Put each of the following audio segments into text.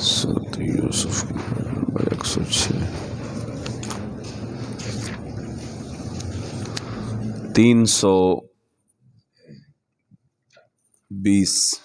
سورۃ یوسف 106 320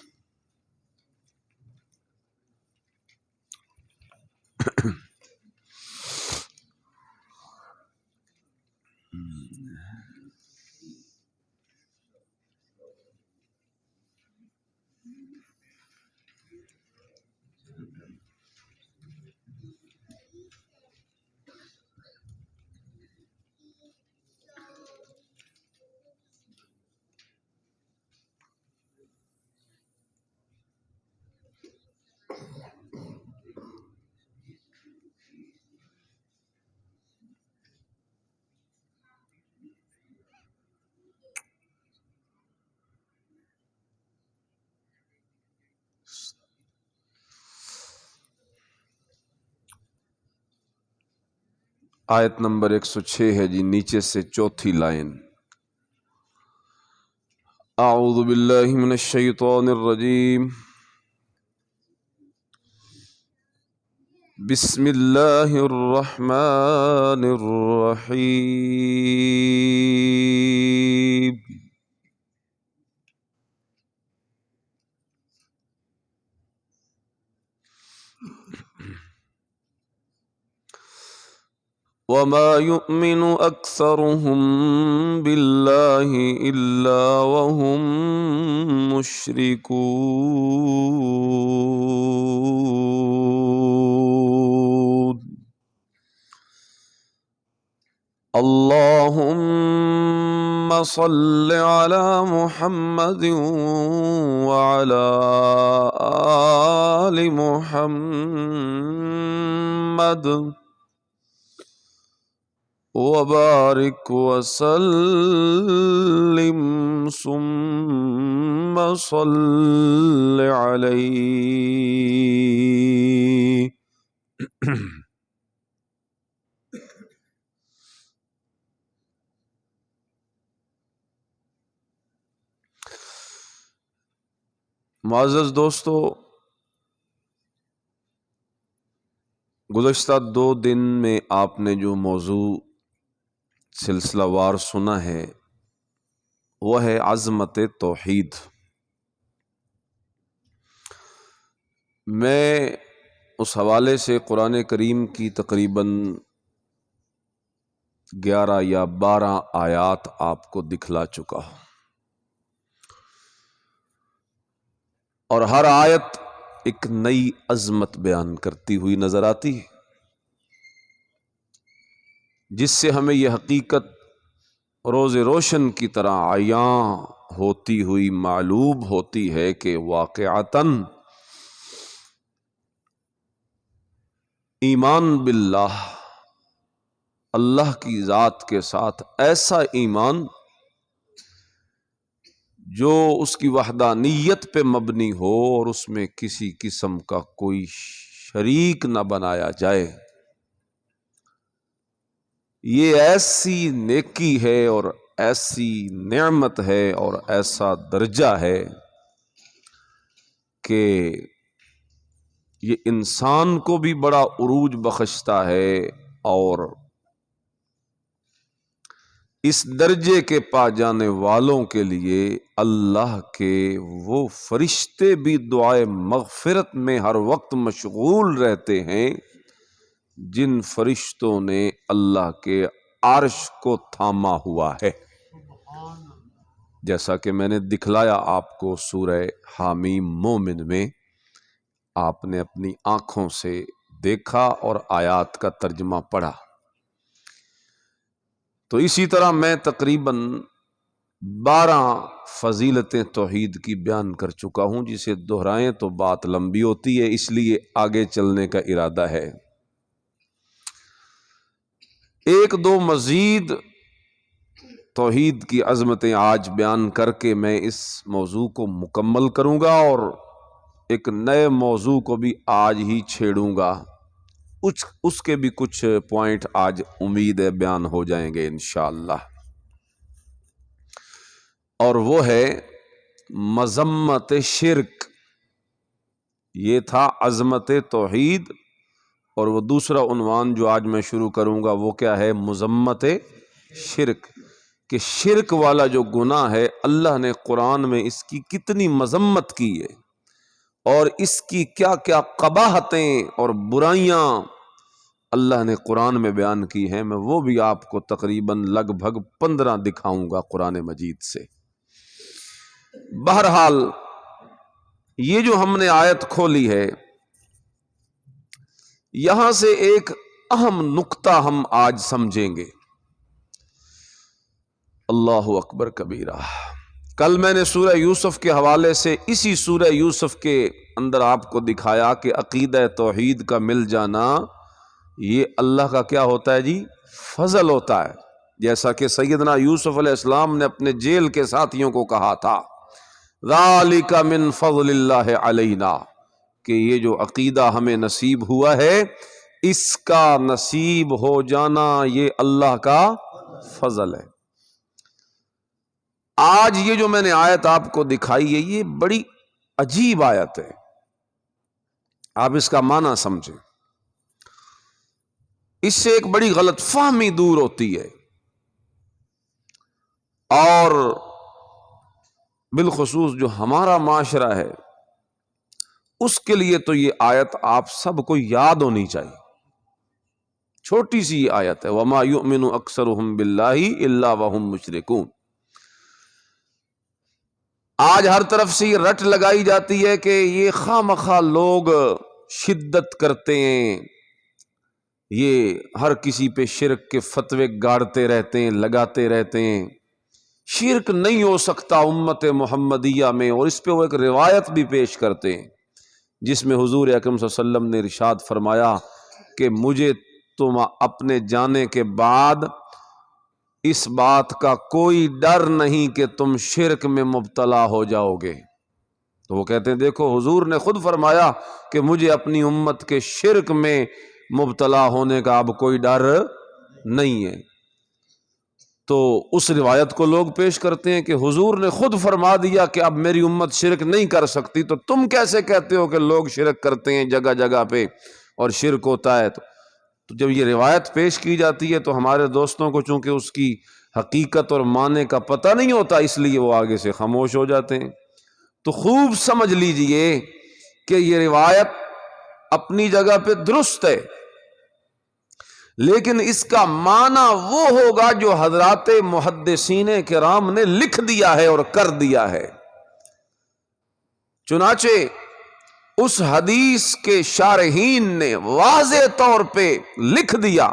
آیت نمبر 106 ہے جی، نیچے سے چوتھی لائن۔ اعوذ باللہ من الشیطان الرجیم، بسم اللہ الرحمن الرحیم۔ وما يؤمن أكثرهم بالله إلا وهم مشركون اللهم صل على محمد وعلى آل محمد وبارك وسلم ثم صل عليه۔ معزز دوستو، گزشتہ 2 دن میں آپ نے جو موضوع سلسلہ وار سنا ہے وہ ہے عظمت توحید۔ میں اس حوالے سے قرآن کریم کی تقریباً 11 یا 12 آیات آپ کو دکھلا چکا ہوں، اور ہر آیت ایک نئی عظمت بیان کرتی ہوئی نظر آتی ہے، جس سے ہمیں یہ حقیقت روز روشن کی طرح عیاں ہوتی ہوئی معلوم ہوتی ہے کہ واقعتاً ایمان باللہ، اللہ کی ذات کے ساتھ ایسا ایمان جو اس کی وحدانیت پہ مبنی ہو اور اس میں کسی قسم کا کوئی شریک نہ بنایا جائے، یہ ایسی نیکی ہے اور ایسی نعمت ہے اور ایسا درجہ ہے کہ یہ انسان کو بھی بڑا عروج بخشتا ہے، اور اس درجے کے پا جانے والوں کے لیے اللہ کے وہ فرشتے بھی دعائے مغفرت میں ہر وقت مشغول رہتے ہیں جن فرشتوں نے اللہ کے عرش کو تھاما ہوا ہے، جیسا کہ میں نے دکھلایا آپ کو سورہ حامیم مومن میں، آپ نے اپنی آنکھوں سے دیکھا اور آیات کا ترجمہ پڑھا۔ تو اسی طرح میں تقریباً 12 فضیلتیں توحید کی بیان کر چکا ہوں، جسے دہرائیں تو بات لمبی ہوتی ہے، اس لیے آگے چلنے کا ارادہ ہے۔ 1-2 مزید توحید کی عظمتیں آج بیان کر کے میں اس موضوع کو مکمل کروں گا، اور ایک نئے موضوع کو بھی آج ہی چھیڑوں گا، اس کے بھی کچھ پوائنٹ آج امید ہے بیان ہو جائیں گے انشاءاللہ، اور وہ ہے مذمت شرک۔ یہ تھا عظمت توحید، اور وہ دوسرا عنوان جو آج میں شروع کروں گا وہ کیا ہے؟ مذمت شرک، کہ شرک والا جو گناہ ہے اللہ نے قرآن میں اس کی کتنی مذمت کی ہے اور اس کی کیا کیا قباحتیں اور برائیاں اللہ نے قرآن میں بیان کی ہیں، میں وہ بھی آپ کو تقریباً لگ بھگ 15 دکھاؤں گا قرآن مجید سے۔ بہرحال یہ جو ہم نے آیت کھولی ہے، یہاں سے ایک اہم نقطہ ہم آج سمجھیں گے۔ اللہ اکبر کبیرہ۔ کل میں نے سورہ یوسف کے حوالے سے اسی سورہ یوسف کے اندر آپ کو دکھایا کہ عقیدہ توحید کا مل جانا یہ اللہ کا کیا ہوتا ہے جی؟ فضل ہوتا ہے، جیسا کہ سیدنا یوسف علیہ السلام نے اپنے جیل کے ساتھیوں کو کہا تھا، ذالک من فضل اللہ علینا، کہ یہ جو عقیدہ ہمیں نصیب ہوا ہے اس کا نصیب ہو جانا یہ اللہ کا فضل ہے۔ آج یہ جو میں نے آیت آپ کو دکھائی ہے یہ بڑی عجیب آیت ہے، آپ اس کا معنی سمجھیں، اس سے ایک بڑی غلط فہمی دور ہوتی ہے، اور بالخصوص جو ہمارا معاشرہ ہے اس کے لیے تو یہ آیت آپ سب کو یاد ہونی چاہیے۔ چھوٹی سی یہ آیت ہے، وَمَا يُؤْمِنُ أَكْثَرُهُم بِاللَّهِ إِلَّا وَهُم مُشْرِكُونَ۔ آج ہر طرف سے یہ رٹ لگائی جاتی ہے کہ یہ خواہ مخواہ لوگ شدت کرتے ہیں، یہ ہر کسی پہ شرک کے فتوے گاڑتے رہتے ہیں، لگاتے رہتے ہیں، شرک نہیں ہو سکتا امت محمدیہ میں، اور اس پہ وہ ایک روایت بھی پیش کرتے ہیں جس میں حضور اکرم صلی اللہ علیہ وسلم نے ارشاد فرمایا کہ مجھے تم اپنے جانے کے بعد اس بات کا کوئی ڈر نہیں کہ تم شرک میں مبتلا ہو جاؤ گے۔ تو وہ کہتے ہیں دیکھو حضور نے خود فرمایا کہ مجھے اپنی امت کے شرک میں مبتلا ہونے کا اب کوئی ڈر نہیں ہے۔ تو اس روایت کو لوگ پیش کرتے ہیں کہ حضور نے خود فرما دیا کہ اب میری امت شرک نہیں کر سکتی، تو تم کیسے کہتے ہو کہ لوگ شرک کرتے ہیں جگہ جگہ پہ اور شرک ہوتا ہے؟ تو جب یہ روایت پیش کی جاتی ہے تو ہمارے دوستوں کو چونکہ اس کی حقیقت اور معنی کا پتہ نہیں ہوتا، اس لیے وہ آگے سے خاموش ہو جاتے ہیں۔ تو خوب سمجھ لیجئے کہ یہ روایت اپنی جگہ پہ درست ہے، لیکن اس کا معنی وہ ہوگا جو حضرات محدثین کرام نے لکھ دیا ہے اور کر دیا ہے۔ چنانچہ اس حدیث کے شارحین نے واضح طور پہ لکھ دیا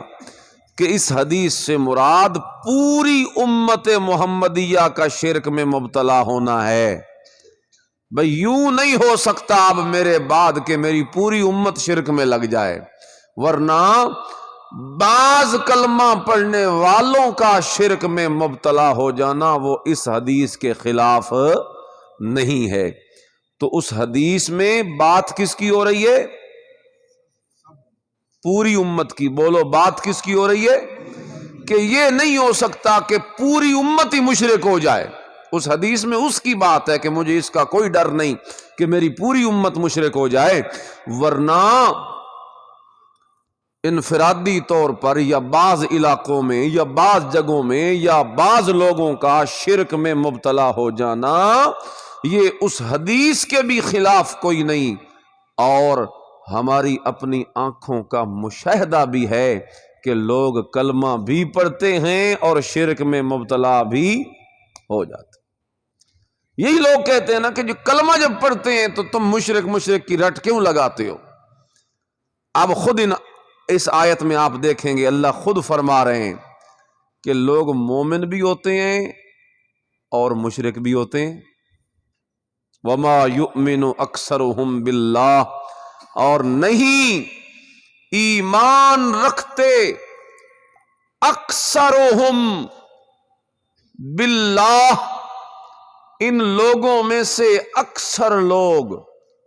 کہ اس حدیث سے مراد پوری امت محمدیہ کا شرک میں مبتلا ہونا ہے۔ بھئی یوں نہیں ہو سکتا اب میرے بعد کہ میری پوری امت شرک میں لگ جائے، ورنہ بعض کلمہ پڑھنے والوں کا شرک میں مبتلا ہو جانا وہ اس حدیث کے خلاف نہیں ہے۔ تو اس حدیث میں بات کس کی ہو رہی ہے؟ پوری امت کی۔ بولو بات کس کی ہو رہی ہے؟ کہ یہ نہیں ہو سکتا کہ پوری امت ہی مشرک ہو جائے۔ اس حدیث میں اس کی بات ہے کہ مجھے اس کا کوئی ڈر نہیں کہ میری پوری امت مشرک ہو جائے، ورنہ انفرادی طور پر یا بعض علاقوں میں یا بعض جگہوں میں یا بعض لوگوں کا شرک میں مبتلا ہو جانا یہ اس حدیث کے بھی خلاف کوئی نہیں، اور ہماری اپنی آنکھوں کا مشاہدہ بھی ہے کہ لوگ کلمہ بھی پڑھتے ہیں اور شرک میں مبتلا بھی ہو جاتے۔ یہی لوگ کہتے ہیں نا کہ جو کلمہ جب پڑھتے ہیں تو تم مشرک کی رٹ کیوں لگاتے ہو؟ اب خود اس آیت میں آپ دیکھیں گے اللہ خود فرما رہے ہیں کہ لوگ مومن بھی ہوتے ہیں اور مشرک بھی ہوتے ہیں۔ وَمَا يُؤْمِنُ أَكْثَرُهُمْ بِاللَّهِ، اور نہیں ایمان رکھتے اکثرہم باللہ، ان لوگوں میں سے اکثر لوگ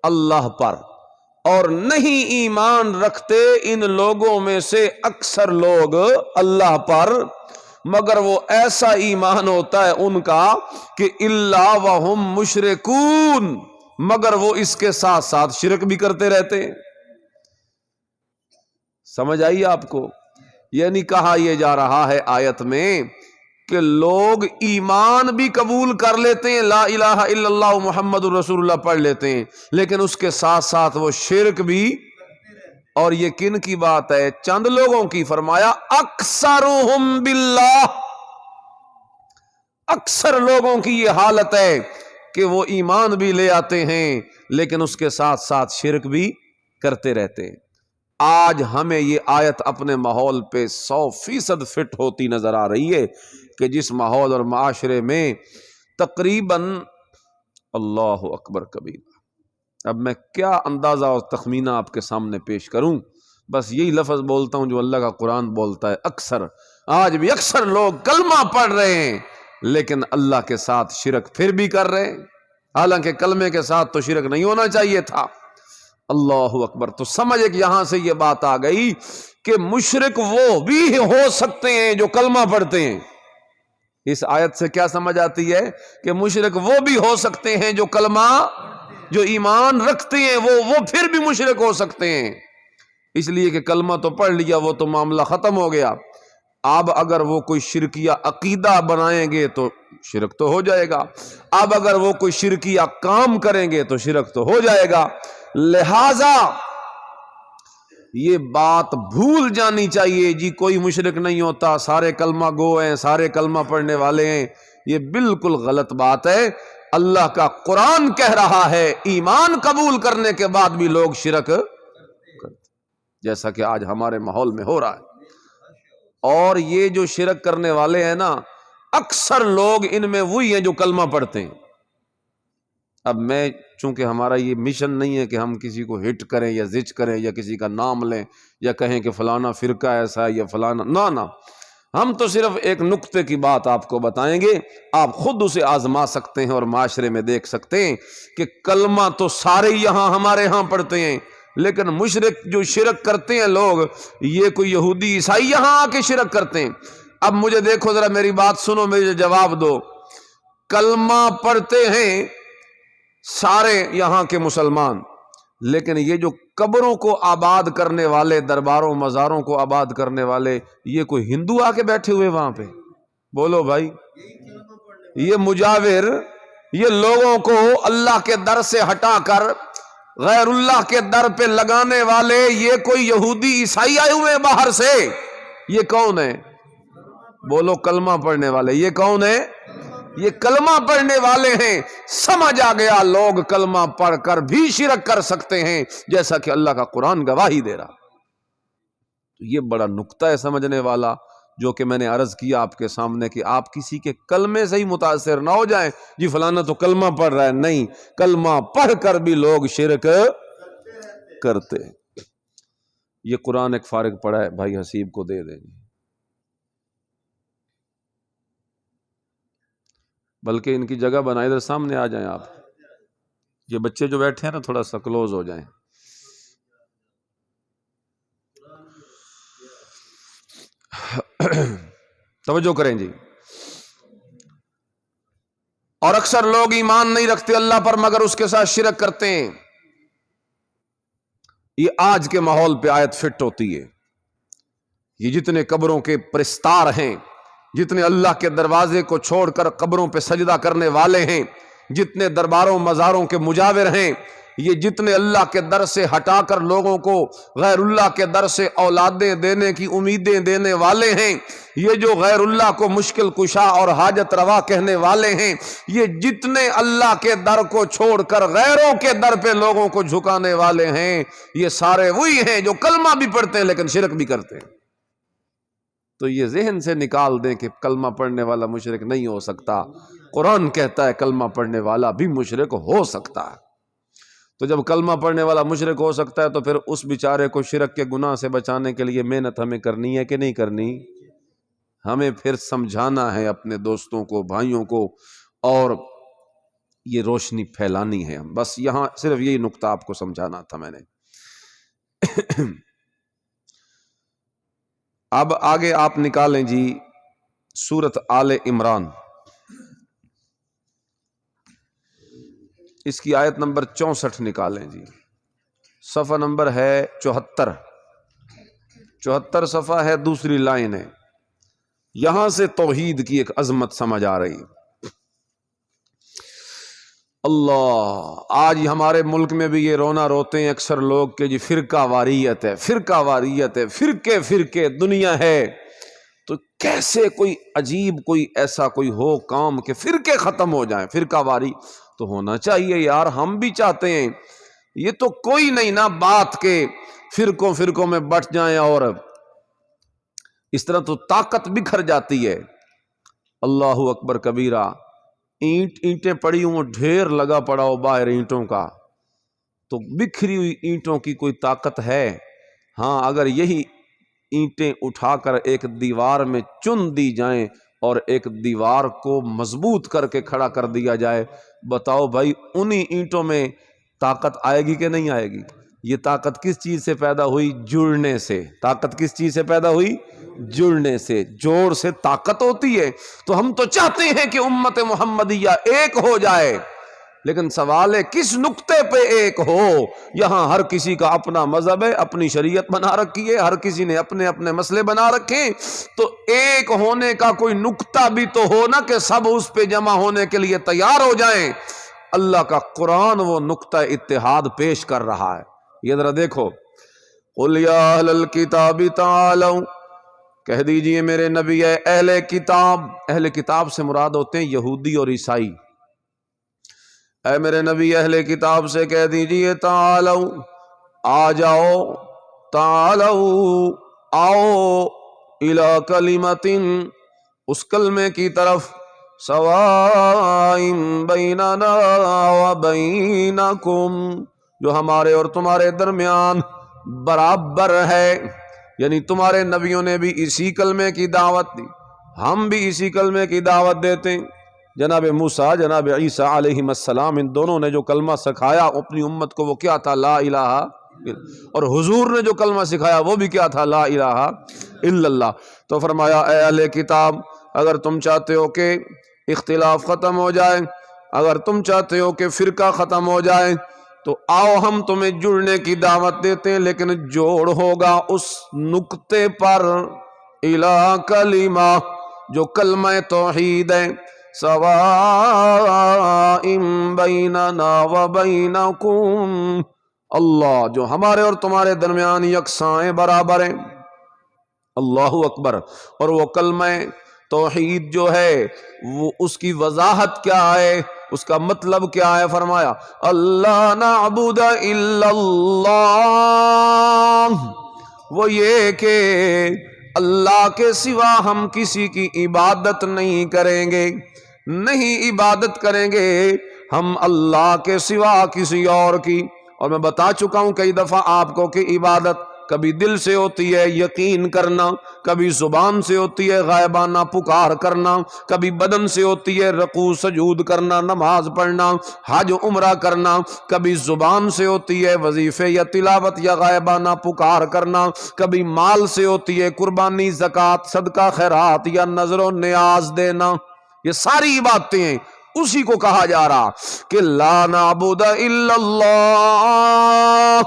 اللہ پر، اور نہیں ایمان رکھتے ان لوگوں میں سے اکثر لوگ اللہ پر، مگر وہ ایسا ایمان ہوتا ہے ان کا کہ الا وہم مشرکون، مگر وہ اس کے ساتھ ساتھ شرک بھی کرتے رہتے ہیں۔ سمجھ آئی آپ کو؟ یعنی کہا یہ جا رہا ہے آیت میں کہ لوگ ایمان بھی قبول کر لیتے ہیں، لا الہ الا اللہ محمد الرسول اللہ پڑھ لیتے ہیں، لیکن اس کے ساتھ ساتھ وہ شرک بھی۔ اور یہ کن کی بات ہے؟ چند لوگوں کی۔ فرمایا اکثرہم باللہ، اکثر لوگوں کی یہ حالت ہے کہ وہ ایمان بھی لے آتے ہیں لیکن اس کے ساتھ ساتھ شرک بھی کرتے رہتے ہیں۔ آج ہمیں یہ آیت اپنے ماحول پہ 100% فٹ ہوتی نظر آ رہی ہے کہ جس ماحول اور معاشرے میں تقریباً، اللہ اکبر کبیرہ، اب میں کیا اندازہ اور تخمینہ آپ کے سامنے پیش کروں، بس یہی لفظ بولتا ہوں جو اللہ کا قرآن بولتا ہے۔ اکثر، آج بھی اکثر لوگ کلمہ پڑھ رہے ہیں لیکن اللہ کے ساتھ شرک پھر بھی کر رہے ہیں، حالانکہ کلمے کے ساتھ تو شرک نہیں ہونا چاہیے تھا۔ اللہ اکبر۔ تو سمجھ ایک یہاں سے یہ بات آ گئی کہ مشرک وہ بھی ہو سکتے ہیں جو کلمہ پڑھتے ہیں۔ اس آیت سے کیا سمجھ آتی ہے؟ کہ مشرک وہ بھی ہو سکتے ہیں جو کلمہ، جو ایمان رکھتے ہیں، وہ پھر بھی مشرک ہو سکتے ہیں، اس لیے کہ کلمہ تو پڑھ لیا، وہ تو معاملہ ختم ہو گیا۔ اب اگر وہ کوئی شرکیہ عقیدہ بنائیں گے تو شرک تو ہو جائے گا، اب اگر وہ کوئی شرکیہ کام کریں گے تو شرک تو ہو جائے گا۔ لہذا یہ بات بھول جانی چاہیے جی کوئی مشرک نہیں ہوتا، سارے کلمہ گو ہیں، سارے کلمہ پڑھنے والے ہیں، یہ بالکل غلط بات ہے۔ اللہ کا قرآن کہہ رہا ہے ایمان قبول کرنے کے بعد بھی لوگ شرک کرتے، جیسا کہ آج ہمارے ماحول میں ہو رہا ہے۔ اور یہ جو شرک کرنے والے ہیں نا، اکثر لوگ ان میں وہی ہیں جو کلمہ پڑھتے ہیں۔ اب میں چونکہ ہمارا یہ مشن نہیں ہے کہ ہم کسی کو ہٹ کریں یا زچ کریں یا کسی کا نام لیں یا کہیں کہ فلانا فرقہ ایسا ہے یا فلانا، نہ، ہم تو صرف ایک نقطے کی بات آپ کو بتائیں گے، آپ خود اسے آزما سکتے ہیں اور معاشرے میں دیکھ سکتے ہیں کہ کلمہ تو سارے یہاں ہمارے ہاں پڑھتے ہیں، لیکن مشرک جو شرک کرتے ہیں لوگ، یہ کوئی یہودی عیسائی یہاں آ کے شرک کرتے ہیں۔ اب مجھے دیکھو ذرا، میری بات سنو، مجھے جواب دو۔ کلمہ پڑھتے ہیں سارے یہاں کے مسلمان، لیکن یہ جو قبروں کو آباد کرنے والے، درباروں مزاروں کو آباد کرنے والے، یہ کوئی ہندو آ کے بیٹھے ہوئے وہاں پہ؟ بولو بھائی، یہ مجاور، یہ لوگوں کو اللہ کے در سے ہٹا کر غیر اللہ کے در پہ لگانے والے، یہ کوئی یہودی عیسائی آئے ہوئے ہیں باہر سے؟ یہ کون ہے؟ بولو کلمہ پڑھنے والے۔ یہ کون ہے؟ یہ کلمہ پڑھنے والے ہیں۔ سمجھ آ گیا لوگ کلمہ پڑھ کر بھی شرک کر سکتے ہیں، جیسا کہ اللہ کا قرآن گواہی دے رہا۔ تو یہ بڑا نقطہ ہے سمجھنے والا، جو کہ میں نے عرض کیا آپ کے سامنے کہ آپ کسی کے کلمے سے ہی متاثر نہ ہو جائیں، جی فلانا تو کلمہ پڑھ رہا ہے۔ نہیں، کلمہ پڑھ کر بھی لوگ شرک کرتے ہیں۔ یہ قرآن ایک فارغ پڑھا ہے، بھائی حسیب کو دے دیں، بلکہ ان کی جگہ بنائے، ادھر سامنے آ جائیں آپ، یہ بچے جو بیٹھے ہیں نا تھوڑا سا کلوز ہو جائیں۔ توجہ کریں جی۔ اور اکثر لوگ ایمان نہیں رکھتے اللہ پر مگر اس کے ساتھ شرک کرتے ہیں۔ یہ آج کے ماحول پہ آیت فٹ ہوتی ہے۔ یہ جتنے قبروں کے پرستار ہیں، جتنے اللہ کے دروازے کو چھوڑ کر قبروں پہ سجدہ کرنے والے ہیں، جتنے درباروں مزاروں کے مجاور ہیں، یہ جتنے اللہ کے در سے ہٹا کر لوگوں کو غیر اللہ کے در سے اولادیں دینے کی امیدیں دینے والے ہیں، یہ جو غیر اللہ کو مشکل کشا اور حاجت روا کہنے والے ہیں، یہ جتنے اللہ کے در کو چھوڑ کر غیروں کے در پہ لوگوں کو جھکانے والے ہیں، یہ سارے وہی ہیں جو کلمہ بھی پڑھتے ہیں لیکن شرک بھی کرتے ہیں۔ تو یہ ذہن سے نکال دیں کہ کلمہ پڑھنے والا مشرک نہیں ہو سکتا۔ قرآن کہتا ہے کلمہ پڑھنے والا بھی مشرک ہو سکتا ہے۔ تو جب کلمہ پڑھنے والا مشرک ہو سکتا ہے تو پھر اس بیچارے کو شرک کے گناہ سے بچانے کے لیے محنت ہمیں کرنی ہے کہ نہیں کرنی؟ ہمیں پھر سمجھانا ہے اپنے دوستوں کو، بھائیوں کو، اور یہ روشنی پھیلانی ہے۔ بس یہاں صرف یہی نقطہ آپ کو سمجھانا تھا میں نے۔ اب آگے آپ نکالیں جی سورۃ آل عمران، اس کی آیت نمبر 64 نکالیں جی، صفحہ نمبر ہے 74 صفحہ ہے، دوسری لائن ہے، یہاں سے توحید کی ایک عظمت سمجھ آ رہی۔ اللہ، آج ہمارے ملک میں بھی یہ رونا روتے ہیں اکثر لوگ کہ جی فرقہ واریت ہے، فرقہ واریت ہے، فرقے فرقے دنیا ہے۔ تو کیسے کوئی عجیب کوئی ایسا کوئی ہو کام کہ فرقے ختم ہو جائیں؟ فرقہ واری تو ہونا چاہیے یار، ہم بھی چاہتے ہیں۔ یہ تو کوئی نہیں نا بات کے فرقوں میں بٹ جائیں، اور اس طرح تو طاقت بکھر جاتی ہے۔ اللہ اکبر کبیرہ، اینٹیں پڑی ہوں، ڈھیر لگا پڑا ہو باہر اینٹوں کا، تو بکھری ہوئی اینٹوں کی کوئی طاقت ہے؟ ہاں، اگر یہی اینٹیں اٹھا کر ایک دیوار میں چن دی جائیں اور ایک دیوار کو مضبوط کر کے کھڑا کر دیا جائے، بتاؤ بھائی انہی اینٹوں میں طاقت آئے گی کہ نہیں آئے گی؟ یہ طاقت کس چیز سے پیدا ہوئی؟ جڑنے سے۔ طاقت کس چیز سے پیدا ہوئی؟ جڑنے سے۔ جوڑ سے طاقت ہوتی ہے۔ تو ہم تو چاہتے ہیں کہ امت محمدیہ ایک ہو جائے، لیکن سوال ہے کس نقطے پہ ایک ہو؟ یہاں ہر کسی کا اپنا مذہب ہے، اپنی شریعت بنا رکھی ہے، ہر کسی نے اپنے اپنے مسئلے بنا رکھے، تو ایک ہونے کا کوئی نقطہ بھی تو ہو نا کہ سب اس پہ جمع ہونے کے لیے تیار ہو جائیں۔ اللہ کا قرآن وہ نقطہ اتحاد پیش کر رہا ہے۔ یہ ذرا دیکھو، قُلْ يَا أَهْلَ الْكِتَابِ تَعَالَوْا، کہہ دیجئے میرے نبی ہے اہل کتاب۔ اہل کتاب سے مراد ہوتے ہیں یہودی اور عیسائی۔ اے میرے نبی اہل کتاب سے کہہ دیجئے تعالو، آ جاؤ، تعالو، آؤ، الی کلمۃ، اس کلمے کی طرف، سوائم بیننا و بینکم، جو ہمارے اور تمہارے درمیان برابر ہے۔ یعنی تمہارے نبیوں نے بھی اسی کلمے کی دعوت دی، ہم بھی اسی کلمے کی دعوت دیتے ہیں۔ جناب موسیٰ، جناب عیسیٰ علیہ السلام، ان دونوں نے جو کلمہ سکھایا اپنی امت کو وہ کیا تھا؟ لا الہ، اور حضور نے جو کلمہ سکھایا وہ بھی کیا تھا؟ لا الہ الا اللہ۔ تو فرمایا اے اہل کتاب، اگر تم چاہتے ہو کہ اختلاف ختم ہو جائے، اگر تم چاہتے ہو کہ فرقہ ختم ہو جائے، تو آؤ ہم تمہیں جڑنے کی دعوت دیتے ہیں، لیکن جوڑ ہوگا اس نقطے پر، الہ کلمہ، جو کلمہ توحید ہے، سوائم بیننا و بینکم، اللہ، جو ہمارے اور تمہارے درمیان یکساں ہیں، برابر ہیں۔ اللہ اکبر۔ اور وہ کلمہ توحید جو ہے وہ اس کی وضاحت کیا ہے، اس کا مطلب کیا ہے؟ فرمایا اللہ نعبد الا اللہ، وہ یہ کہ اللہ کے سوا ہم کسی کی عبادت نہیں کریں گے، نہیں عبادت کریں گے ہم اللہ کے سوا کسی اور کی۔ اور میں بتا چکا ہوں کئی دفعہ آپ کو کہ عبادت کبھی دل سے ہوتی ہے یقین کرنا، کبھی زبان سے ہوتی ہے غائبانہ پکار کرنا، کبھی بدن سے ہوتی ہے رکوع سجود کرنا، نماز پڑھنا، حج عمرہ کرنا، کبھی زبان سے ہوتی ہے وظیفے یا تلاوت یا غائبانہ پکار کرنا، کبھی مال سے ہوتی ہے قربانی، زکوٰۃ، صدقہ، خیرات یا نذر و نیاز دینا۔ یہ ساری باتیں ہیں، اسی کو کہا جا رہا کہ لا نعبد الا اللہ،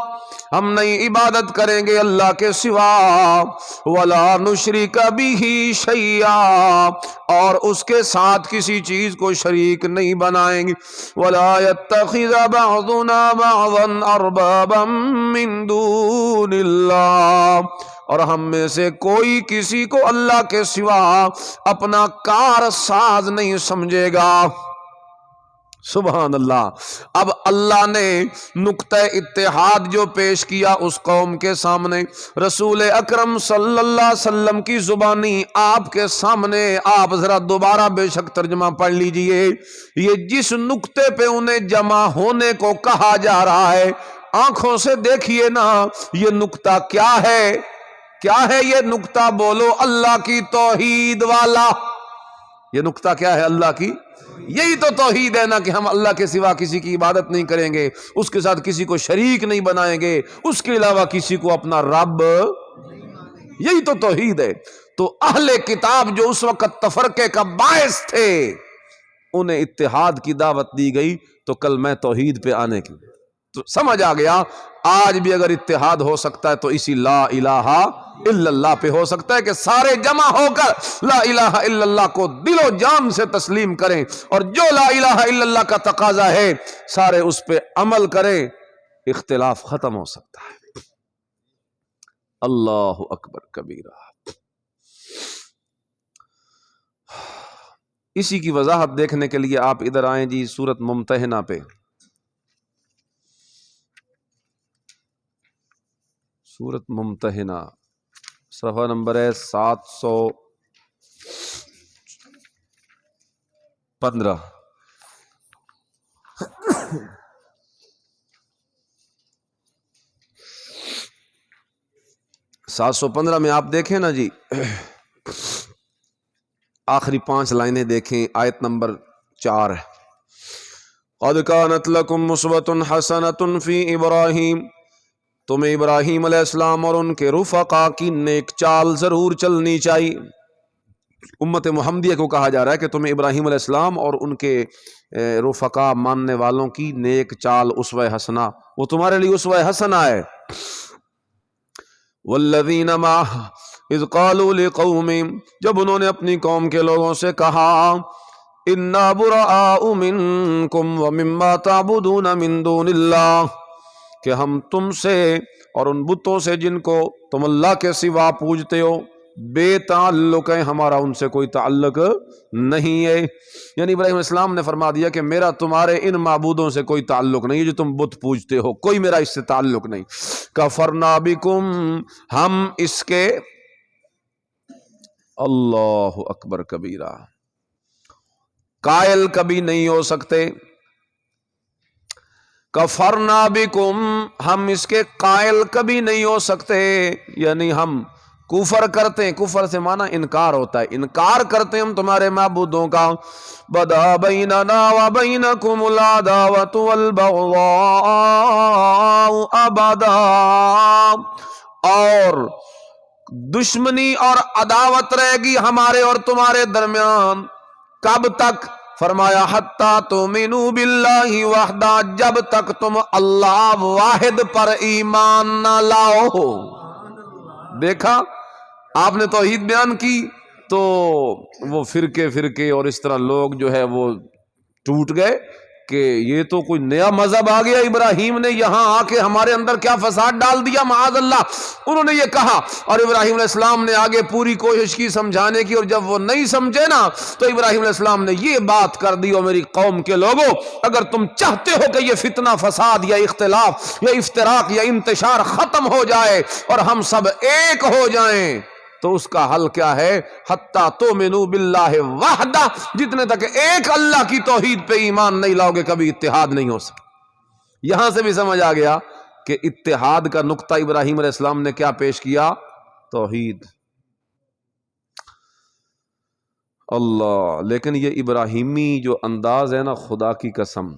ہم نہیں عبادت کریں گے اللہ کے سوا، ولا نشرک بہ شیئا، اور اس کے ساتھ کسی چیز کو شریک نہیں بنائیں گے، ولا یتخذ بعضنا بعضا اربابا من دون اللہ، اور ہم میں سے کوئی کسی کو اللہ کے سوا اپنا کار ساز نہیں سمجھے گا۔ سبحان اللہ۔ اب اللہ نے نقطہ اتحاد جو پیش کیا اس قوم کے سامنے، رسول اکرم صلی اللہ علیہ وسلم کی زبانی آپ کے سامنے، آپ ذرا دوبارہ بے شک ترجمہ پڑھ لیجئے۔ یہ جس نقطے پہ انہیں جمع ہونے کو کہا جا رہا ہے، آنکھوں سے دیکھیے نا یہ نقطہ کیا ہے؟ کیا ہے یہ نقطہ؟ بولو، اللہ کی توحید والا۔ یہ نقطہ کیا ہے؟ اللہ کی، یہی تو توحید ہے نا کہ ہم اللہ کے سوا کسی کی عبادت نہیں کریں گے، اس کے ساتھ کسی کو شریک نہیں بنائیں گے، اس کے علاوہ کسی کو اپنا رب، یہی تو توحید ہے۔ تو اہل کتاب جو اس وقت تفرقے کا باعث تھے، انہیں اتحاد کی دعوت دی گئی تو کل میں توحید پہ آنے کی. تو سمجھ آ گیا آج بھی اگر اتحاد ہو سکتا ہے تو اسی لا الہ الا اللہ پہ ہو سکتا ہے کہ سارے جمع ہو کر لا الہ الا اللہ کو دل و جان سے تسلیم کریں اور جو لا الہ الا اللہ کا تقاضا ہے سارے اس پہ عمل کریں. اختلاف ختم ہو سکتا ہے. اللہ اکبر کبیرہ. اسی کی وضاحت دیکھنے کے لیے آپ ادھر آئیں جی سورۃ ممتحنہ پہ. سورۃ ممتحنہ صفحہ نمبر ہے 715. 715 میں آپ دیکھیں نا جی آخری 5 لائنیں دیکھیں. آیت نمبر 4 ہے قَدْ كَانَتْ لَكُمْ أُسْوَةٌ حَسَنَةٌ فِي إِبْرَاهِيمَ. تمہیں ابراہیم علیہ السلام اور ان کے رفقا کی نیک چال ضرور چلنی چاہیے. امت محمدیہ کو کہا جا رہا ہے کہ تمہیں ابراہیم علیہ السلام اور ان کے رفقا ماننے والوں کی نیک چال اسوہ حسنہ وہ تمہارے لیے اسوہ حسنہ ہے. والذین معہ اذ قالوا لقومہم جب انہوں نے اپنی قوم کے لوگوں سے کہا انا براء منکم ومما تعبدون من دون اللہ کہ ہم تم سے اور ان بتوں سے جن کو تم اللہ کے سوا پوجتے ہو بے تعلق ہے، ہمارا ان سے کوئی تعلق نہیں ہے. یعنی ابراہیم علیہ السلام نے فرما دیا کہ میرا تمہارے ان معبودوں سے کوئی تعلق نہیں ہے جو تم بت پوجتے ہو، کوئی میرا اس سے تعلق نہیں. کفرنا بکم ہم اس کے اللہ اکبر کبیرہ قائل کبھی نہیں ہو سکتے. کفرنا بکم ہم اس کے قائل کبھی نہیں ہو سکتے، یعنی ہم کفر کرتے ہیں. کفر سے معنی انکار ہوتا ہے، انکار کرتے ہیں ہم تمہارے معبودوں کا. بدا بیننا وبینکم العداوۃ والبغضاء ابدا اور دشمنی اور عداوت رہے گی ہمارے اور تمہارے درمیان. کب تک؟ فرمایا حتی تؤمنوا باللہ وحدہ جب تک تم اللہ واحد پر ایمان نہ لاؤ. دیکھا آپ نے توحید بیان کی تو وہ فرقے اور اس طرح لوگ جو ہے وہ ٹوٹ گئے کہ یہ تو کوئی نیا مذہب آ گیا، ابراہیم نے یہاں آ کے ہمارے اندر کیا فساد ڈال دیا معاذ اللہ. انہوں نے یہ کہا اور ابراہیم علیہ السلام نے آگے پوری کوشش کی سمجھانے کی، اور جب وہ نہیں سمجھے نا تو ابراہیم علیہ السلام نے یہ بات کر دی اور میری قوم کے لوگوں اگر تم چاہتے ہو کہ یہ فتنہ فساد یا اختلاف یا افتراق یا انتشار ختم ہو جائے اور ہم سب ایک ہو جائیں تو اس کا حل کیا ہے؟ حتی تؤمنوا باللہ وحدہ جتنے تک ایک اللہ کی توحید پہ ایمان نہیں لاؤ گے کبھی اتحاد نہیں ہو سکتا. یہاں سے بھی سمجھ آ گیا کہ اتحاد کا نقطہ ابراہیم علیہ السلام نے کیا پیش کیا؟ توحید. اللہ. لیکن یہ ابراہیمی جو انداز ہے نا خدا کی قسم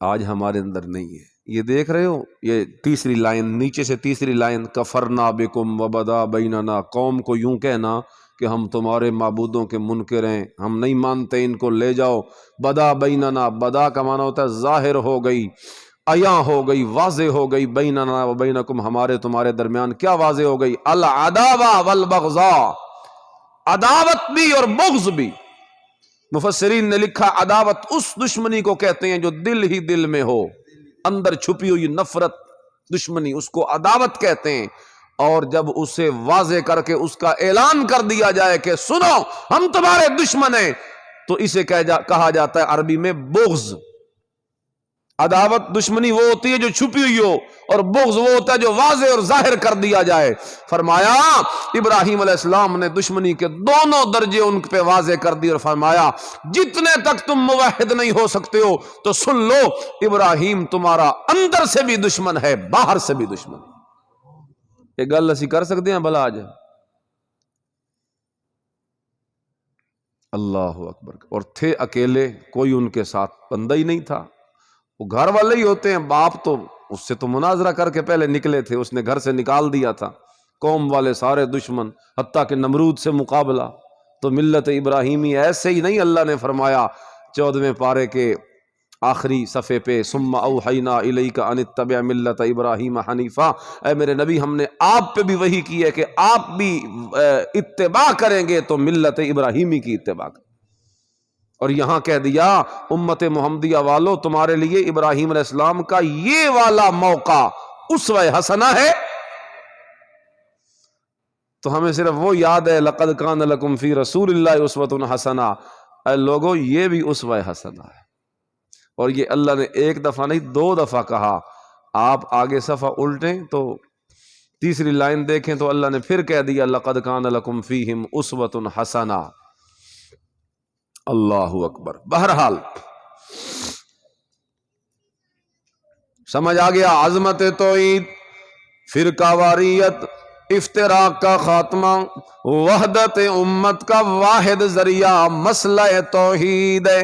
آج ہمارے اندر نہیں ہے. یہ دیکھ رہے ہو یہ تیسری لائن نیچے سے تیسری لائن کفرنا بکم وبدا بیننا قوم کو یوں کہنا کہ ہم تمہارے معبودوں کے منکر ہیں، ہم نہیں مانتے ان کو لے جاؤ. بدا بیننا بدا کا معنی ہوتا ہے ظاہر ہو گئی، عیاں ہو گئی، واضح ہو گئی. بیننا و بینکم ہمارے تمہارے درمیان کیا واضح ہو گئی؟ العداوہ والبغضاء عداوت بھی اور بغض بھی. مفسرین نے لکھا عداوت اس دشمنی کو کہتے ہیں جو دل ہی دل میں ہو، اندر چھپی ہوئی نفرت دشمنی اس کو عداوت کہتے ہیں. اور جب اسے واضح کر کے اس کا اعلان کر دیا جائے کہ سنو ہم تمہارے دشمن ہیں تو اسے کہا جاتا ہے عربی میں بغض. عداوت دشمنی وہ ہوتی ہے جو چھپی ہوئی ہو اور بغض وہ ہوتا ہے جو واضح اور ظاہر کر دیا جائے. فرمایا ابراہیم علیہ السلام نے دشمنی کے دونوں درجے ان پہ واضح کر دی اور فرمایا جتنے تک تم موحد نہیں ہو سکتے ہو تو سن لو ابراہیم تمہارا اندر سے بھی دشمن ہے باہر سے بھی دشمن. یہ گل اسی کر سکتے ہیں بھلا آج؟ اللہ اکبر. اور تھے اکیلے، کوئی ان کے ساتھ بندہ ہی نہیں تھا. وہ گھر والے ہی ہوتے ہیں، باپ تو اس سے تو مناظرہ کر کے پہلے نکلے تھے، اس نے گھر سے نکال دیا تھا. قوم والے سارے دشمن، حتیٰ کہ نمرود سے مقابلہ. تو ملت ابراہیمی ایسے ہی نہیں. اللہ نے فرمایا 14ویں پارے کے آخری صفحے پہ ثم اوحینا الیک ان اتبع ملت ابراہیم حنیفا، اے میرے نبی ہم نے آپ پہ بھی وحی کی ہے کہ آپ بھی اتباع کریں گے تو ملت ابراہیمی کی اتباع کریں۔ اور یہاں کہہ دیا امت محمدیہ والو تمہارے لیے ابراہیم علیہ السلام کا یہ والا موقع اسوہ حسنہ ہے۔ تو ہمیں صرف وہ یاد ہے لقد کان لکم فی رسول اللہ اسوۃ حسنہ، اے لوگو یہ بھی اسوہ حسنہ ہے، اور یہ اللہ نے ایک دفعہ نہیں 2 دفعہ کہا۔ آپ آگے صفحہ الٹیں تو تیسری لائن دیکھیں تو اللہ نے پھر کہہ دیا لقد کان لکم فیہم اسوۃ حسنہ۔ اللہ اکبر۔ بہرحال سمجھ آ گیا عظمت توحید، فرقہ واریت، افتراق کا خاتمہ، وحدت امت کا واحد ذریعہ مسئلہ توحید ہے۔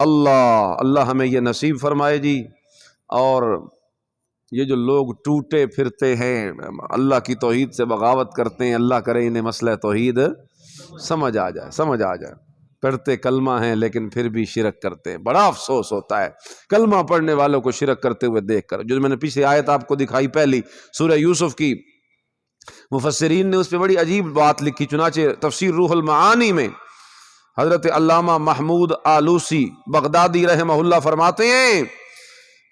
اللہ اللہ ہمیں یہ نصیب فرمائے جی۔ اور یہ جو لوگ ٹوٹے پھرتے ہیں اللہ کی توحید سے بغاوت کرتے ہیں، اللہ کرے انہیں مسئلہ توحید سمجھ آ جائے، سمجھ آ جائے۔ پڑھتے کلمہ ہیں لیکن پھر بھی شرک کرتے ہیں، بڑا افسوس ہوتا ہے کلمہ پڑھنے والوں کو شرک کرتے ہوئے دیکھ کر۔ جو میں نے پیچھے آیت آپ کو دکھائی پہلی سورہ یوسف کی، مفسرین نے اس پہ بڑی عجیب بات لکھی، چنانچہ تفسیر روح المعانی میں حضرت علامہ محمود آلوسی بغدادی رحمہ اللہ فرماتے ہیں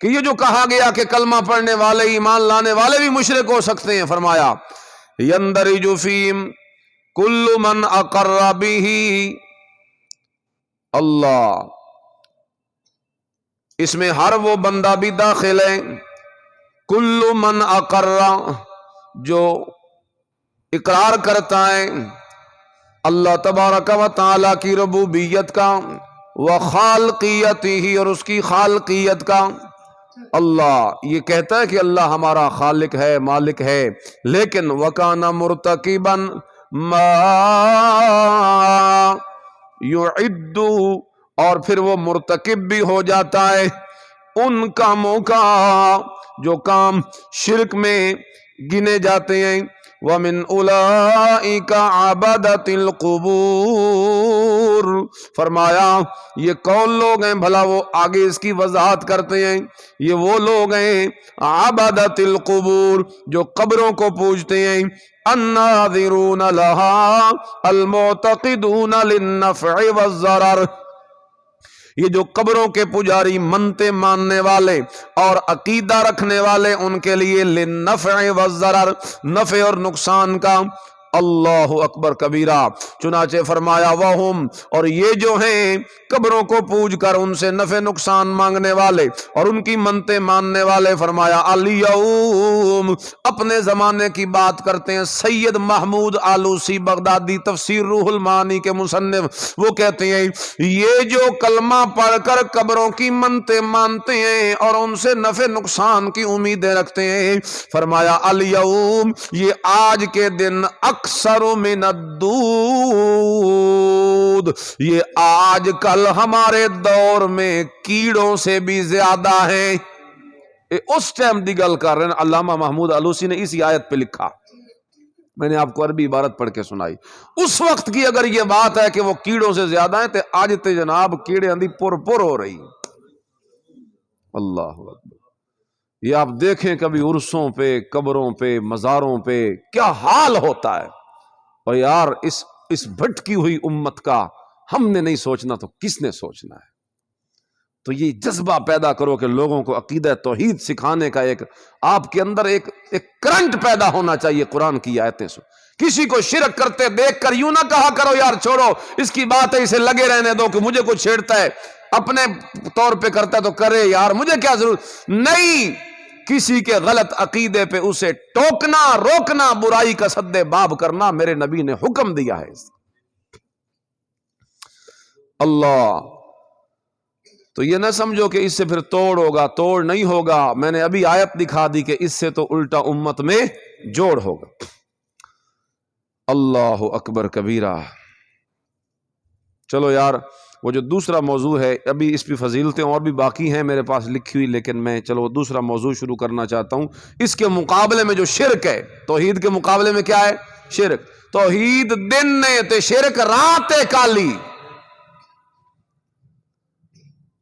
کہ یہ جو کہا گیا کہ کلمہ پڑھنے والے ایمان لانے والے بھی مشرک ہو سکتے ہیں، فرمایا یندرج فیم کل من اقر بہ، اللہ اس میں ہر وہ بندہ بھی داخل ہے، کل من اقر جو اقرار کرتا ہے اللہ تبارک و تعالی کی ربوبیت کا، وخالقیت ہی اور اس کی خالقیت کا۔ اللہ یہ کہتا ہے کہ اللہ ہمارا خالق ہے، مالک ہے، لیکن وَكَانَ مُرْتَكِبًا مَا يُعِدُّ، اور پھر وہ مرتکب بھی ہو جاتا ہے ان کاموں کا جو کام شرک میں گنے جاتے ہیں۔ وَمِنْ أُولَئِكَ عَبَدَةِ الْقُبُورِ، فرمایا یہ کون لوگ ہیں بھلا، وہ آگے اس کی وضاحت کرتے ہیں، یہ وہ لوگ ہیں عبدۃ القبور جو قبروں کو پوجتے ہیں، الناظرون لها المعتقدون للنفع والضرر، یہ جو قبروں کے پجاری منتے ماننے والے اور عقیدہ رکھنے والے ان کے لیے للنفع والضرر، نفع اور نقصان کا۔ اللہ اکبر کبیرہ۔ چنانچہ فرمایا وہم، اور یہ جو ہیں قبروں کو پوج کر ان سے نفع نقصان مانگنے والے اور ان کی منتے ماننے والے، فرمایا الیوم، اپنے زمانے کی بات کرتے ہیں سید محمود آلوسی بغدادی تفسیر روح المعانی کے مصنف، وہ کہتے ہیں یہ جو کلمہ پڑھ کر قبروں کی منتے مانتے ہیں اور ان سے نفع نقصان کی امیدیں رکھتے ہیں، فرمایا الیوم، یہ آج کے دن اکثر من الدود، یہ آج کل ہمارے دور میں کیڑوں سے بھی زیادہ ہیں۔ اس ٹائم دی گل کر رہے ہیں، علامہ محمود آلوسی نے اسی آیت پہ لکھا، میں نے آپ کو عربی عبارت پڑھ کے سنائی۔ اس وقت کی اگر یہ بات ہے کہ وہ کیڑوں سے زیادہ ہیں تو آج تے جناب کیڑے اندھی پر ہو رہی۔ اللہ اکبر۔ یہ آپ دیکھیں کبھی عرسوں پہ، قبروں پہ، مزاروں پہ کیا حال ہوتا ہے، اور یار اس بھٹکی ہوئی امت کا ہم نے نہیں سوچنا تو کس نے سوچنا ہے؟ تو یہ جذبہ پیدا کرو کہ لوگوں کو عقیدہ توحید سکھانے کا ایک آپ کے اندر ایک کرنٹ پیدا ہونا چاہیے۔ قرآن کی آیتیں سن، کسی کو شرک کرتے دیکھ کر یوں نہ کہا کرو یار چھوڑو اس کی بات ہے، اسے لگے رہنے دو کہ مجھے کچھ چھیڑتا ہے، اپنے طور پہ کرتا ہے تو کرے یار، مجھے کیا ضرورت نہیں۔ کسی کے غلط عقیدے پہ اسے ٹوکنا، روکنا، برائی کا سد باب کرنا میرے نبی نے حکم دیا ہے۔ اللہ، تو یہ نہ سمجھو کہ اس سے پھر توڑ ہوگا، توڑ نہیں ہوگا۔ میں نے ابھی آیت دکھا دی کہ اس سے تو الٹا امت میں جوڑ ہوگا۔ اللہ اکبر کبیرہ۔ چلو یار، وہ جو دوسرا موضوع ہے، ابھی اس پہ فضیلتیں اور بھی باقی ہیں میرے پاس لکھی ہوئی، لیکن میں چلو دوسرا موضوع شروع کرنا چاہتا ہوں۔ اس کے مقابلے میں جو شرک ہے، توحید کے مقابلے میں کیا ہے؟ شرک۔ توحید دن نے تے شرک رات کالی۔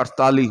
48।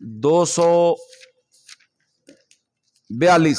242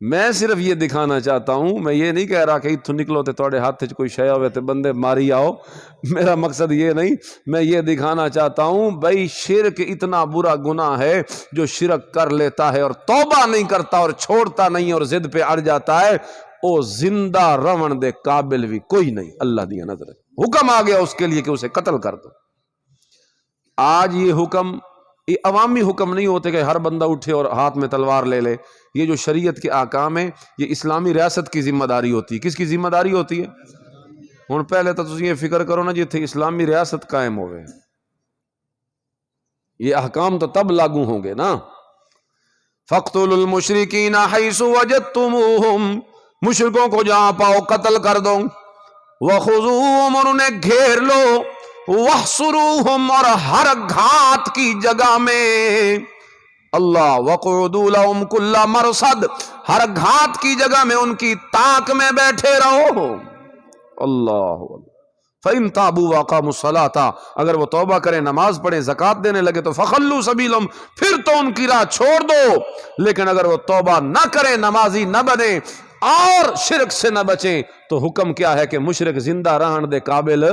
میں صرف یہ دکھانا چاہتا ہوں، میں یہ نہیں کہہ رہا کہ اتھوں نکلو تے تواڈے ہاتھ وچ کوئی شے ہوے تے بندے ماری آؤ، میرا مقصد یہ نہیں، میں یہ دکھانا چاہتا ہوں بھائی شرک اتنا برا گناہ ہے، جو شرک کر لیتا ہے اور توبہ نہیں کرتا اور چھوڑتا نہیں اور ضد پہ اڑ جاتا ہے، او زندہ رون دے قابل بھی کوئی نہیں اللہ دی نظر۔ حکم آ گیا اس کے لیے کہ اسے قتل کر دو۔ آج یہ حکم، یہ عوامی حکم نہیں ہوتے کہ ہر بندہ اٹھے اور ہاتھ میں تلوار لے لے، یہ جو شریعت کے احکام ہیں یہ اسلامی ریاست کی ذمہ داری ہوتی ہے۔ کس کی ذمہ داری ہوتی ہے؟ ہن پہلے تو تسی یہ فکر کرو نا جتھے اسلامی ریاست قائم ہوئے، یہ احکام تو تب لاگو ہوں گے نا۔ فَاقْتُلُوا الْمُشْرِكِينَ حَيْثُ وَجَدتُّمُوهُمْ، مشرکوں کو جہاں پاؤ قتل کر دو، وَخُذُوهُمْ، اور انہیں گھیر لو، وَاحْصُرُوهُمْ، اور ہر گھات کی جگہ میں، اللہ، وَقُعُدُوا لَهُمْ كُلَّ مَرْصَدٍ، ہر گھات کی جگہ میں ان کی تاک میں بیٹھے رہو۔ اللہ فَإِن تَابُوا وَأَقَامُوا الصَّلَاةَ، اگر وہ توبہ کریں، نماز پڑھیں، زکوٰۃ دینے لگے تو فَخَلُّوا سَبِيلَهُمْ، پھر تو ان کی راہ چھوڑ دو۔ لیکن اگر وہ توبہ نہ کریں، نمازی نہ بنیں اور شرک سے نہ بچیں، تو حکم کیا ہے کہ مشرک زندہ رہن دے قابل۔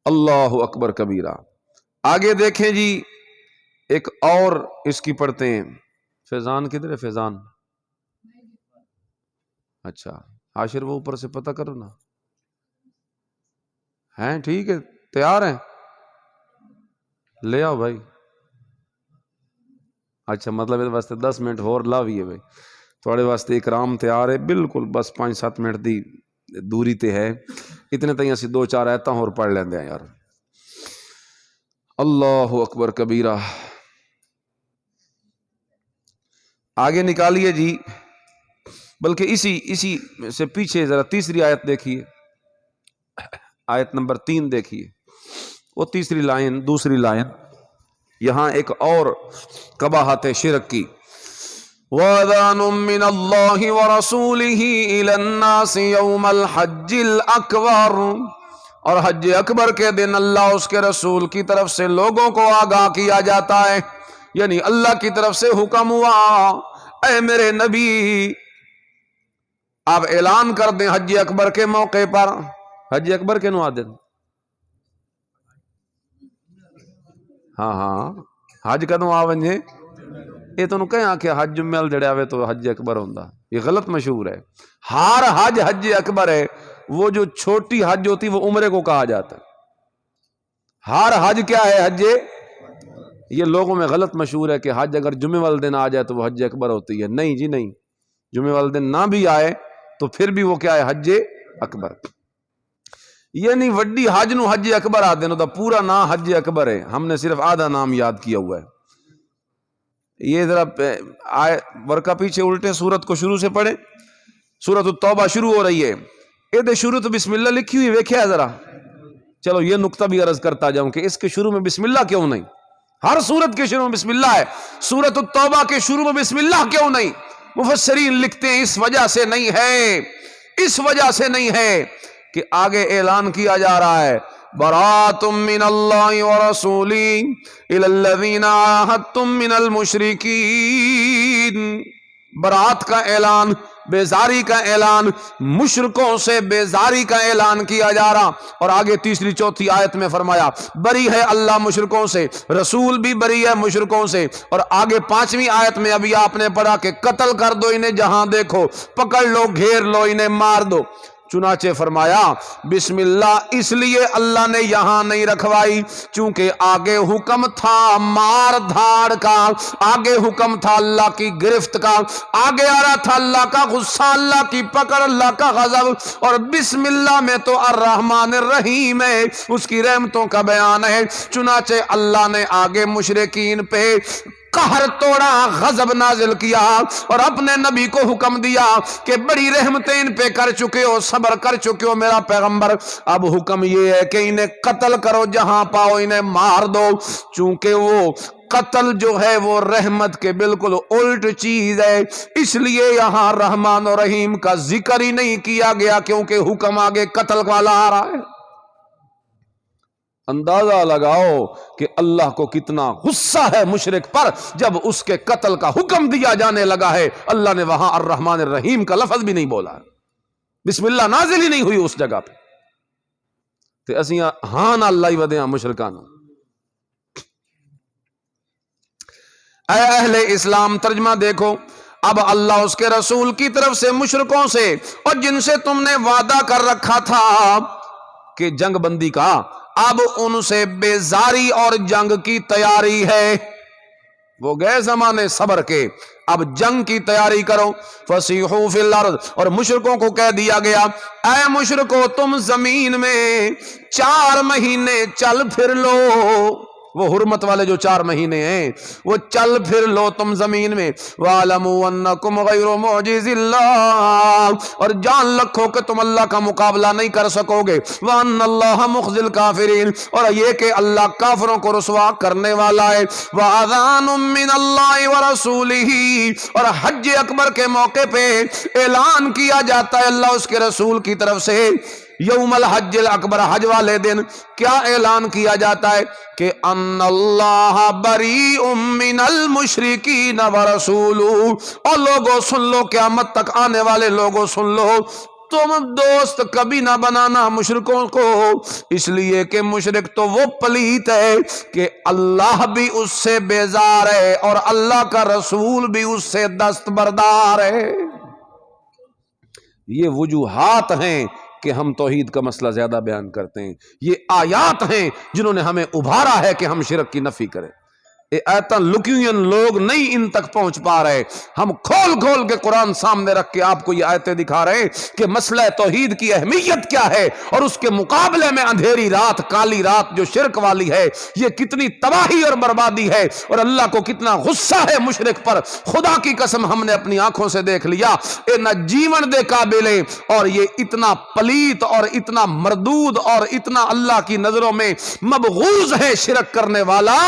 اللہ اکبر کبیرہ۔ آگے دیکھیں جی، ایک اور اس کی پڑھتے ہیں۔ فیضان کدھر ہے؟ فیضان، اچھا عاشر وہ اوپر سے پتہ کرو نا، ہیں ٹھیک ہے، تیار ہیں؟ لے آؤ بھائی۔ اچھا مطلب اس واسطے 10 منٹ ہور لاوی ہے بھائی، تھوڑے واسطے اکرام تیار ہے بالکل، بس 5-7 منٹ دی دوری تے ہے، اتنے تائیں اسی 2-4 آیتاں ہور پڑھ لیندے ہیں یار۔ اللہ اکبر کبیرہ۔ آگے نکالیے جی، بلکہ اسی سے پیچھے ذرا تیسری آیت دیکھیے، آیت نمبر 3 دیکھیے، وہ تیسری لائن، دوسری لائن، یہاں ایک اور قباحت شرک کی۔ وَأَذَانٌ مِّنَ اللَّهِ وَرَسُولِهِ إِلَى النَّاسِ يَوْمَ الْحَجِّ الْأَكْبَرِ، اور حج اکبر کے دن اللہ اس کے رسول کی طرف سے لوگوں کو آگاہ کیا جاتا ہے، یعنی اللہ کی طرف سے حکم ہوا، اے میرے نبی آپ اعلان کر دیں حج اکبر کے موقع پر۔ حج اکبر کے نو دن، ہاں حج کدوں آ ونجے، یہ تو کہیں کہ حج جمعے جڑے آوے تو حج اکبر ہوندا، یہ غلط مشہور ہے۔ ہر حج حج اکبر ہے، وہ جو چھوٹی حج ہوتی وہ عمرے کو کہا جاتا ہے۔ ہر حج کیا ہے؟ حج۔ یہ لوگوں میں غلط مشہور ہے کہ حج اگر جمعے والے دن آ جائے تو وہ حج اکبر ہوتی ہے، نہیں جی نہیں، جمعے والے دن نہ بھی آئے تو پھر بھی وہ کیا ہے؟ حج اکبر۔ یعنی وڈی حج نو حج اکبر آتے ہیں، تو پورا نام حج اکبر ہے، ہم نے صرف آدھا نام یاد کیا ہوا ہے۔ یہ ذرا ورقہ پیچھے الٹے، سورت کو شروع سے پڑھیں، سورت التوبہ شروع ہو رہی ہے، یہ شروع تو بسم اللہ لکھی ہوئی، ویکھیا ذرا۔ چلو یہ نقطہ بھی عرض کرتا جاؤں کہ اس کے شروع میں بسم اللہ کیوں نہیں؟ ہر سورت کے شروع میں بسم اللہ ہے، سورت التوبہ کے شروع میں بسم اللہ کیوں نہیں؟ مفسرین لکھتے ہیں اس وجہ سے نہیں ہے، اس وجہ سے نہیں ہے کہ آگے اعلان کیا جا رہا ہے برات من اللہ ورسولہ الی الذین عاہدتم من المشرکین، برات کا اعلان، بیزاری کا اعلان، مشرکوں سے بیزاری کا اعلان کیا جا رہا، اور آگے تیسری چوتھی آیت میں فرمایا بری ہے اللہ مشرکوں سے، رسول بھی بری ہے مشرکوں سے، اور آگے 5ویں آیت میں ابھی آپ نے پڑھا کہ قتل کر دو انہیں جہاں دیکھو، پکڑ لو، گھیر لو، انہیں مار دو۔ چنانچہ فرمایا بسم اللہ اس لیے اللہ نے یہاں نہیں رکھوائی چونکہ آگے حکم تھا مار دھاڑ کا، آگے حکم تھا اللہ کی گرفت کا، آگے آ رہا تھا اللہ کا غصہ، اللہ کی پکڑ، اللہ کا غضب، اور بسم اللہ میں تو الرحمن الرحیم ہے، اس کی رحمتوں کا بیان ہے۔ چنانچہ اللہ نے آگے مشرکین پہ قہر توڑا، غضب نازل کیا، اور اپنے نبی کو حکم دیا کہ بڑی رحمتیں ان پہ کر چکے ہو، صبر کر چکے ہو میرا پیغمبر، اب حکم یہ ہے کہ انہیں قتل کرو، جہاں پاؤ انہیں مار دو، چونکہ وہ قتل جو ہے وہ رحمت کے بالکل الٹ چیز ہے، اس لیے یہاں رحمان و رحیم کا ذکر ہی نہیں کیا گیا، کیونکہ حکم آگے قتل والا آ رہا ہے۔ اندازہ لگاؤ کہ اللہ کو کتنا غصہ ہے مشرک پر جب اس کے قتل کا حکم دیا جانے لگا ہے، اللہ نے وہاں الرحمن الرحیم کا لفظ بھی نہیں بولا، بسم اللہ نازل ہی نہیں ہوئی اس جگہ پہ، تے اسی ہاں نہ اللہ ہی ودیاں مشرکان۔ اے اہل اسلام ترجمہ دیکھو، اب اللہ اس کے رسول کی طرف سے مشرکوں سے اور جن سے تم نے وعدہ کر رکھا تھا کہ جنگ بندی کا، اب ان سے بیزاری اور جنگ کی تیاری ہے۔ وہ گئے زمانے صبر کے، اب جنگ کی تیاری کرو۔ فسیحوا فی الارض، اور مشرکوں کو کہہ دیا گیا اے مشرکو تم زمین میں 4 مہینے چل پھر لو، وہ حرمت والے جو 4 مہینے ہیں وہ چل پھر لو تم زمین میں۔ وَاعْلَمُوا أَنَّكُمْ غَيْرُ مُعْجِزِ اللَّهِ، اور جان رکھو کہ تم اللہ کا مقابلہ نہیں کر سکو گے۔ وَأَنَّ اللَّهَ مُخْزِي الْكَافِرِينَ، اور یہ کہ اللہ کافروں کو رسوا کرنے والا ہے۔ وَأَذَانٌ مِّنَ اللَّهِ وَرَسُولِهِ، اور حج اکبر کے موقع پہ اعلان کیا جاتا ہے اللہ اس کے رسول کی طرف سے، یوم الحج الاکبر، حج والے دن کیا اعلان کیا جاتا ہے کہ ان اللہ بریء من المشرکین ورسولہ، اور لوگوں سن لو، قیامت تک آنے والے لوگوں سن لو، تم دوست کبھی نہ بنانا مشرکوں کو، اس لیے کہ مشرک تو وہ پلیت ہے کہ اللہ بھی اس سے بیزار ہے اور اللہ کا رسول بھی اس سے دستبردار ہے۔ یہ وجوہات ہیں کہ ہم توحید کا مسئلہ زیادہ بیان کرتے ہیں، یہ آیات ہیں جنہوں نے ہمیں ابھارا ہے کہ ہم شرک کی نفی کریں۔ ایتاں لکیون لوگ نہیں ان تک پہنچ پا رہے، ہم کھول کھول کے قرآن سامنے رکھ کے آپ کو یہ آیتیں دکھا رہے کہ مسئلہ توحید کی اہمیت کیا ہے، اور اس کے مقابلے میں اندھیری رات، کالی رات جو شرک والی ہے، یہ کتنی تباہی اور بربادی ہے، اور اللہ کو کتنا غصہ ہے مشرک پر۔ خدا کی قسم ہم نے اپنی آنکھوں سے دیکھ لیا، اے نہ جیون دے قابل، اور یہ اتنا پلیت اور اتنا مردود اور اتنا اللہ کی نظروں میں مبغوض ہے شرک کرنے والا،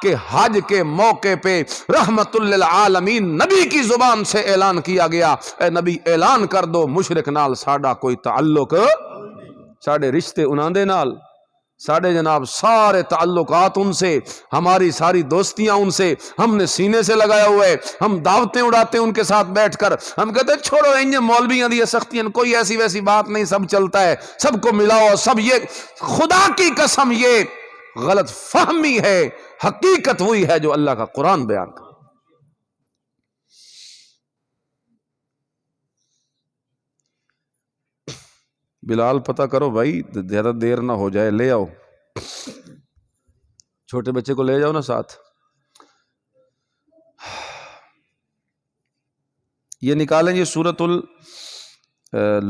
کہ حج کے موقع پہ رحمت للعالمین نبی کی زبان سے اعلان کیا گیا، اے نبی اعلان کر دو مشرک نال ساڈا کوئی تعلق، ساڈے رشتے انہاں دے نال، ساڈے جناب سارے تعلقات ان سے، ہماری ساری دوستیاں ان سے، ہم نے سینے سے لگایا ہوا ہے، ہم دعوتیں اڑاتے ہیں ان کے ساتھ بیٹھ کر، ہم کہتے ہیں چھوڑو انجے مولویاں دی سختیاں، کوئی ایسی ویسی بات نہیں، سب چلتا ہے، سب کو ملاؤ سب۔ یہ خدا کی قسم یہ غلط فہمی ہے، حقیقت وہی ہے جو اللہ کا قرآن بیان کرتا۔ بلال پتہ کرو بھائی، زیادہ دیر نہ ہو جائے، لے آؤ چھوٹے بچے کو، لے جاؤ نا ساتھ۔ یہ نکالیں جی سورۃ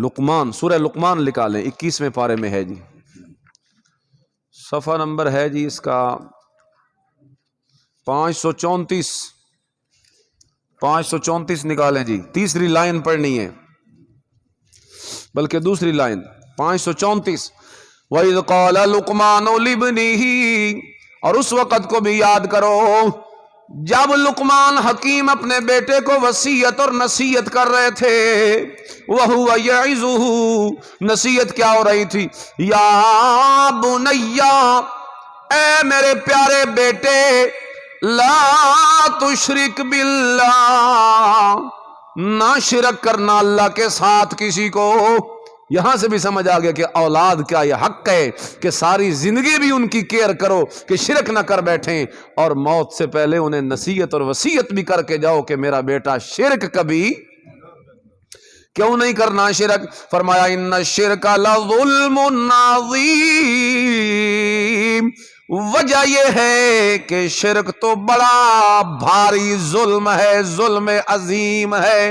لقمان، سورہ لقمان نکالیں، 21ویں پارے میں ہے جی، صفحہ نمبر ہے جی اس کا 534، 534 نکالیں جی، تیسری لائن پڑھنی ہے، بلکہ دوسری لائن 534۔ وَإِذْ قَالَ لُقْمَانُ لِابْنِهِ، اور اس وقت کو بھی یاد کرو جب لقمان حکیم اپنے بیٹے کو وصیت اور نصیحت کر رہے تھے، وَهُوَ يَعِظُهُ، نصیحت کیا ہو رہی تھی؟ یا بنیا، اے میرے پیارے بیٹے، لا تشرک باللہ، نہ شرک کرنا اللہ کے ساتھ کسی کو۔ یہاں سے بھی سمجھ آ گیا کہ اولاد کا یہ حق ہے کہ ساری زندگی بھی ان کی کیئر کرو کہ شرک نہ کر بیٹھیں، اور موت سے پہلے انہیں نصیحت اور وصیت بھی کر کے جاؤ کہ میرا بیٹا شرک کبھی کیوں نہیں کرنا شرک۔ فرمایا ان الشرک لظلم عظیم، وجہ یہ ہے کہ شرک تو بڑا بھاری ظلم ہے، ظلم عظیم ہے۔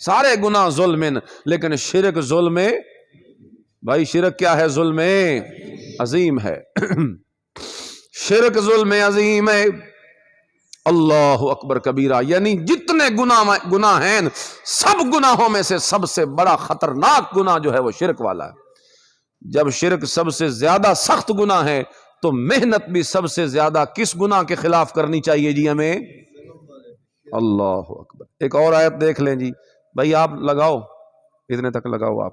سارے گناہ ظلم، لیکن شرک ظلم، بھائی شرک کیا ہے؟ ظلم عظیم ہے، شرک ظلم عظیم ہے۔ اللہ اکبر کبیرہ، یعنی جتنے گناہ ہیں، سب گناہوں میں سے سب سے بڑا خطرناک گناہ جو ہے وہ شرک والا ہے۔ جب شرک سب سے زیادہ سخت گناہ ہے تو محنت بھی سب سے زیادہ کس گناہ کے خلاف کرنی چاہیے جی ہمیں؟ اللہ اکبر۔ ایک اور آیت دیکھ لیں جی، بھائی آپ لگاؤ، اتنے تک لگاؤ آپ۔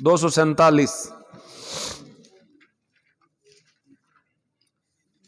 247।